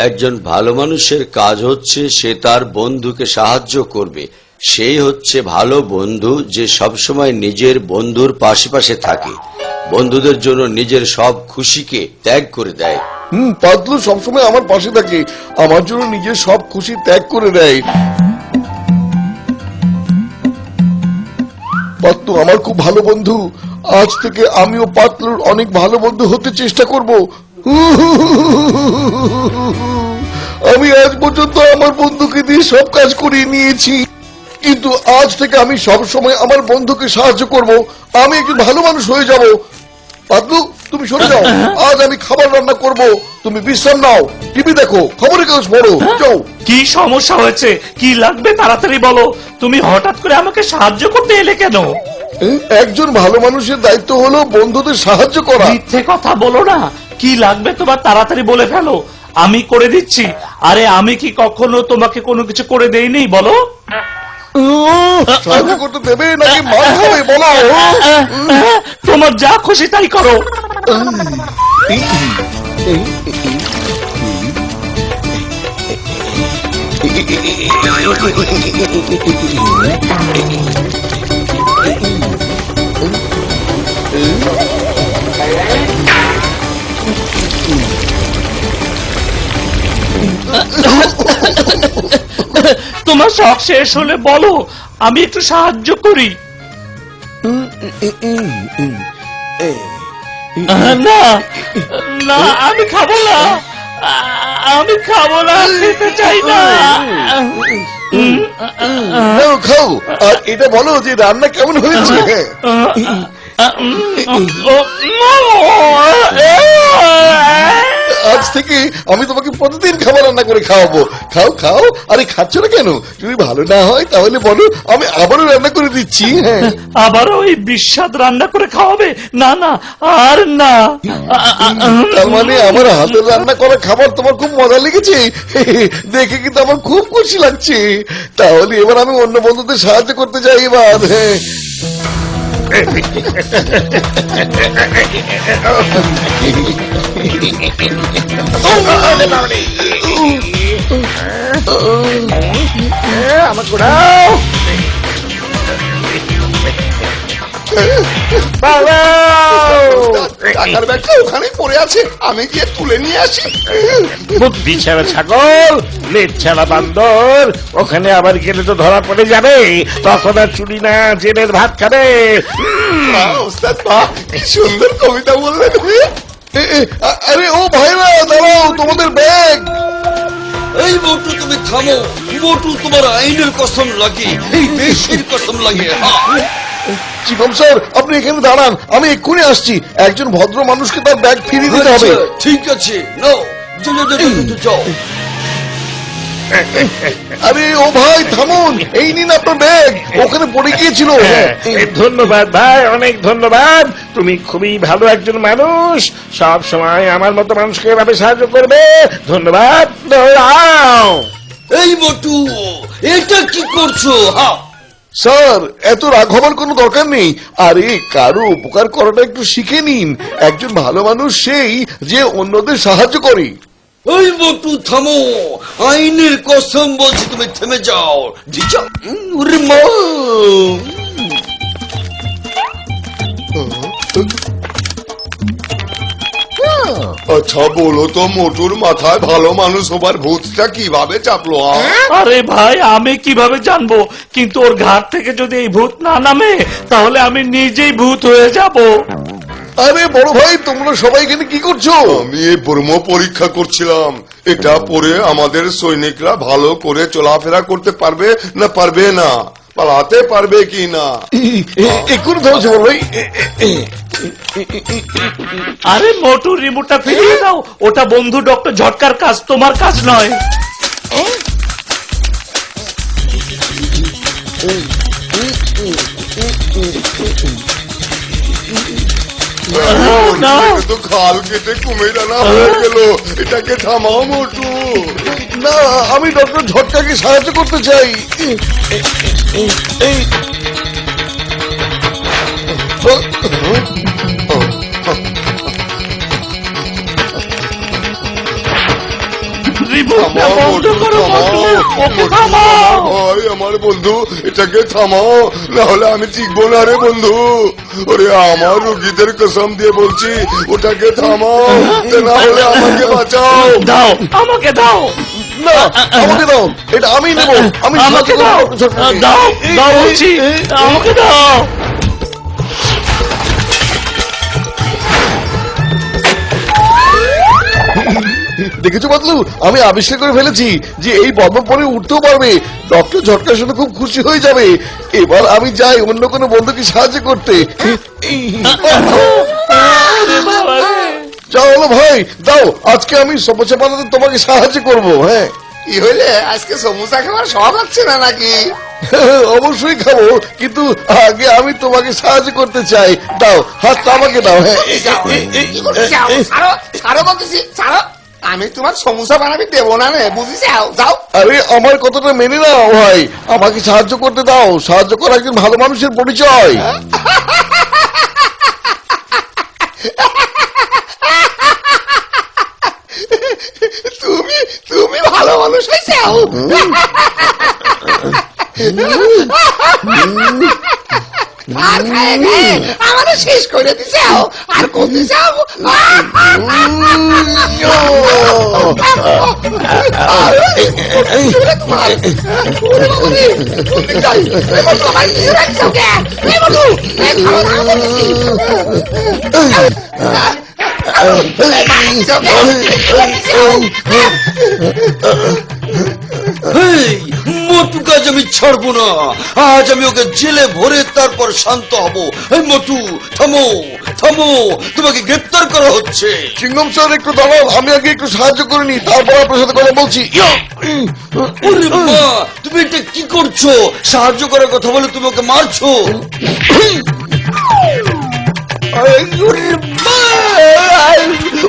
একজন ভালো মানুষের কাজ হচ্ছে সে তার বন্ধুকে সাহায্য করবে। সেই হচ্ছে ভালো বন্ধু, যে সবসময় নিজের বন্ধুর পাশে পাশে থাকে, বন্ধুদের জন্য নিজের সব খুশিকে ত্যাগ করে দেয়। পাতলু সবসময় আমার পাশে থাকে, আমার জন্য নিজের সব খুশি ত্যাগ করে দেয়। পাতলু আমার খুব ভালো বন্ধু। আজ থেকে আমিও পাতলুর অনেক ভালো বন্ধু হতে চেষ্টা করব। আমি আজ পর্যন্ত আমার বন্ধুকে দিয়ে সব কাজ করিয়ে নিয়েছি, কিন্তু আজ থেকে আমি সব সময় আমার বন্ধুকে সাহায্য করব। আমি একজন ভালো মানুষ হয়ে যাব। পাতলু তুমি সরে যাও, আজ আমি খাবার রান্না করব, তুমি বিশ্রাম নাও, টিভি দেখো, খবরের কাগজ পড়ো, যাও। কি সমস্যা হয়েছে, কি লাগবে তাড়াতাড়ি বলো। তুমি হঠাৎ করে আমাকে সাহায্য করতে এলে কেন? একজন ভালো মানুষের দায়িত্ব হলো বন্ধুদের সাহায্য করা। মিথ্যে কথা বলো না, কি লাগবে তোমার তাড়াতাড়ি বলে ফেলো, আমি করে দিচ্ছি। আরে আমি কি কখনো তোমাকে কোনো কিছু করে দেইনি বলো? সাহায্য করতে দেবে নাকি মার খাবে বলো? তোমার যা খুশি তাই করো। তোমার শখ শেষ হলে বলো, আমি একটু সাহায্য করি। না না, আমি খাবো না, আমি খাবো না, খেতে চাই না। খাও, আর এটা বলো যে রান্না কেমন হয়েছে। আজ থেকে আমি তোমাকে প্রতিদিন খাবার রান্না করে খাওয়াবো। খাও খাও। আরে খাচ্ছ না কেন? যদি ভালো না হয় তাহলে বলো, আমি আবারও রান্না করে দিচ্ছি। হ্যাঁ, আবারও ওই বিস্বাদ রান্না করে খাওয়াবে? না না, আর না। তার মানে আমার হাতের রান্না করা খাবার তোমার খুব মজা লেগেছে? দেখে কিন্তু আমার খুব খুশি লাগছে। তাহলে এবার আমি অন্য বন্ধুদের সাহায্য করতে যাই এবার। হ্যাঁ, আমার ঘোড়াও টাকার ব্যাগটা ওখানে পড়ে আছে, আমি গিয়ে তুলে নিয়ে আসি। বুদ্ধি ছাড়া ছাগল, লেজ ছাড়া বান্দর, ওখানে আবার গেলে তো ধরা পড়ে যাবে। তখন আর চুরি না, জেলের ভাত খাবে। ওস্তাদ বাহ, কি সুন্দর কবিতা বললেন। আরে ও ভাইরা দাঁড়াও, তোমাদের ব্যাগ। এই মোটু তুমি থামো, মোটু তোমার আইনের কসম লাগে, এই দেশের কসম লাগে। চিকন স্যার আপনি এখানে দাঁড়ান, আমি এক্ষুনি আসছি। একজন ভদ্র মানুষকে তার ব্যাগ ফিরিয়ে দিতে হবে। ঠিক আছে, নাও, যাও। আরে ও ভাই থামুন, এই নিন আপনার ব্যাগ, ওখানে পড়ে গিয়েছিল। ধন্যবাদ ভাই, অনেক ধন্যবাদ। তুমি খুবই ভালো একজন মানুষ, সব সময় আমার মতো মানুষকে এভাবে সাহায্য করবে। ধন্যবাদ। দৌড়াও। এই মোটু, এটা কি করছো? স্যার এত রাগ হবার কোনো দরকার নেই। আরে কারো উপকার করাটা একটু শিখে নিন। একজন ভালো মানুষ সেই যে অন্যদের সাহায্য করে। ওই মোটু থামো, আইনের কসম বলছি, তুমি থেমে যাও। ওরে মা, আচ্ছা বলো তো, মোটুর মাথায় ভালো মানুষ হবার ভূতটা কিভাবে চাপলো? আরে ভাই, আমি কিভাবে জানবো? কিন্তু ওর ঘাট থেকে যদি এই ভূত না নামে, তাহলে আমি নিজেই ভূত হয়ে যাব। আরে বড় ভাই, তোমরা সবাই এখানে কি করছো? আমি এই ব্রহ্ম পরীক্ষা করছিলাম, এটা পরে আমাদের সৈনিকরা ভালো করে চলাফেরা করতে পারবে না পারবে না, পালাতে পারবে কি না। এক্ষুনি ধরছো বড় ভাই। আরে মোটু, রিমোটটা ফিরিয়ে দাও, ওটা বন্ধু ডক্টর ঝটকার কাজ, তোমার কাজ নয়। তো খাল কেটে কুমির আনা হয়ে গেল, এটাকে থামাও মোটু। না, আমি ডক্টর ঝটকাকে সাহায্য করতে চাই। বন্ধ করো মোটু, ওকে থামাও। ভাই আমার বন্ধু, এটাকে থামাও, না হলে আমি টিকবো না রে বন্ধু। ওরে আমার রোগীদের কসম দিয়ে বলছি, ওটাকে থামাও, না হলে আমাকে বাঁচাও। দাও, আমাকে দাও, না, আমাকে দাও, এটা আমি নেবো, আমি আমাকে দাও, দাও, দাও বলছি, আমাকে দাও। দেখেছো বাতলু, আমি আবিষ্কার করে ফেলেছি যে এই বদল পরে উঠতেও পারবে। ডক্টর ঝটকার শুনে খুব খুশি হয়ে যাবে। এবার আমি যাই অন্য কোনো বন্ধুকে সাহায্য করতে। যাও হলো ভাই, দাও, আজকে আমি সমস্যা বানাতে তোমাকে সাহায্য করব। হ্যাঁ, কি হইলে আজকে সমোসা খাওয়ার শখ হচ্ছে না নাকি? অবশ্যই খাবো, কিন্তু আগে আমি তোমাকে সাহায্য করতে চাই। দাও, হাতটা আমাকে দাও। হ্যাঁ, কি করতে চাও? ছাড়ো, ছাড়ো বলতেছি, ছাড়ো। আমি তোমার সমোসা বানাবি দেবো না রে, বুঝিস? যাও। আরে আমার কথাটা মেনে নাও ভাই, আমাকে সাহায্য করতে দাও। সাহায্য করা একজন ভালো মানুষের পরিচয়। তুমি তুমি ভালো মানুষ হয়েছে। আর খায় খায় আমাদের শেষ করে দিছে। আর করতে চাও? মোটু কাজ আমি ছাড়বো না। আজ আমি ওকে জেলে ভরে তারপর শান্ত হব। এই মোটু, থামো, থামো, তোমাকে গ্রেপ্তার করা হচ্ছে। চিংগম স্যার একটু দাঁড়াও, আমি আগে একটু সাহায্য করে নি, তারপর আপনার সাথে কথা বলছি। ওরে মা, তুমি এটা কি করছো? সাহায্য করার কথা বলে তুমি ওকে মারছো। ওরে মা,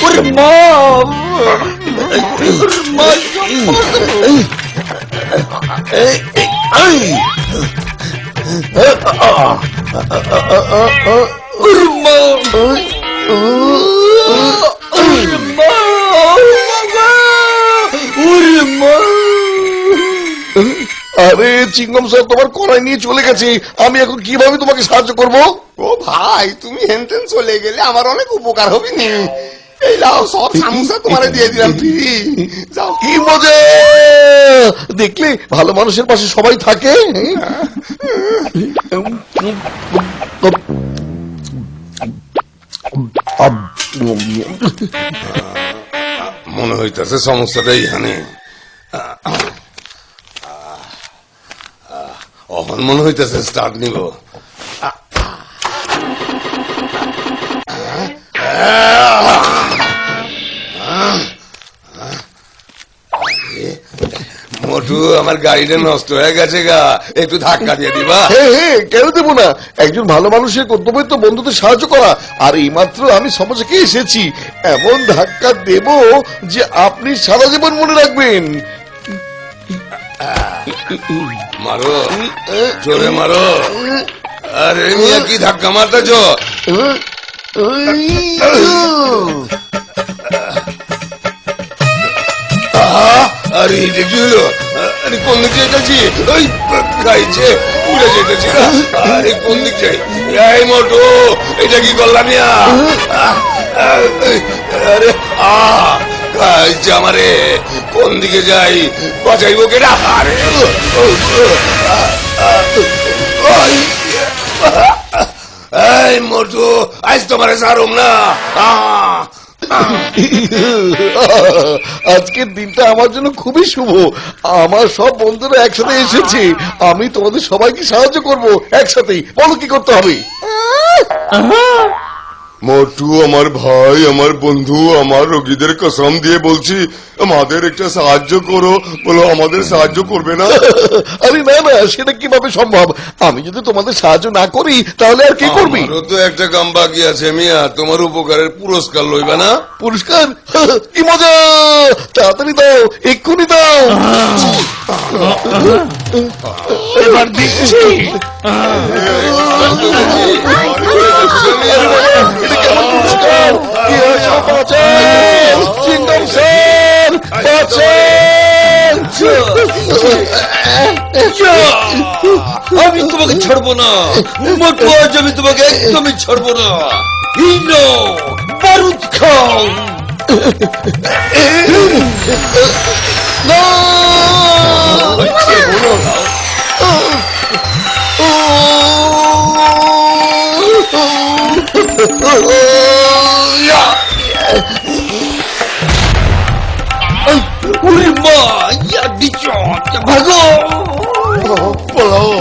ওরে মা, আরে চিংগম স্যার তোমার কড়াই নিয়ে চলে গেছে, আমি এখন কিভাবে তোমাকে সাহায্য করব? ও ভাই, তুমি হেনতেন চলে গেলে আমার অনেক উপকার হবে নি। এই লাও, সব সামোসা তোমারে দিয়ে দিলাম ফ্রি। যাও। কি মজা! দেখলে ভালো মানুষের পাশে সবাই থাকে। মনে হইতেছে সমস্যাটা এইখানে। অহন মনে হইতেছে স্টার্ট নিব। মোটু, আমার গাড়িটা নষ্ট হয়ে গেছে গা, একটু ধাক্কা দিয়ে দিবা? হ্যাঁ, কেন দেবো না? একজন ভালো মানুষের কর্তব্য তো বন্ধুদের সাহায্য করা। আর এইমাত্র আমি সমস্যাকে এসেছি, এমন ধাক্কা দেব যে আপনি সারা জীবন মনে রাখবেন। মারো, জোরে মারো। আরে মিয়া, কি ধাক্কা মারতেছ? আরে এটা কি হলো? আরে কোন দিক যেতেছি? ওই গাইছে উড়ে যেতেছি। আরে কোন দিক যাই? এই মোটু, এটা কি করলাম? আরে গাইছে আমারে, কোন দিকে যাই? বাঁচাইব কেডা? আরে এই মোটু, আজ তোমারে সারুম না। আজকের দিনটা আমার জন্য খুবই শুভ। আমার সব বন্ধুরা একসাথে এসেছে, আমি তোমাদের সবাইকে সাহায্য করব একসাথেই। বলো কি করতে হবে? মোটু আমার ভাই, আমার বন্ধু, আমার রোগীদের কসম দিয়ে বলছি, আমাদের একটা সাহায্য করো। বলো, আমাদের সাহায্য করবে না? আরে না না, সেটা কিভাবে সম্ভব? আমি যদি তোমাদের সাহায্য না করি তাহলে আর কে করবি? আমারও তো একটা কাম বাকি আছে মিয়া, তোমার উপকারের পুরস্কার লইবা না? পুরস্কার? কি মজা! তাড়াতাড়ি দাও, এক্ষুনি দাও। এবার দিচ্ছি। এটা কেমন পুরস্কার? কি হয়েছে? বাঁচাও! চিংগম স্যার, বাঁচাও! ইয়া! আমি তোমাকে ছাড়বো না মোটু, আজ আমি তোমাকে একদমই ছাড়বো না। ইনো বারুদ খাও। না! ইয়া! ওরে মা, ইয়া দিচ্ছ, ভাগো। পালাও।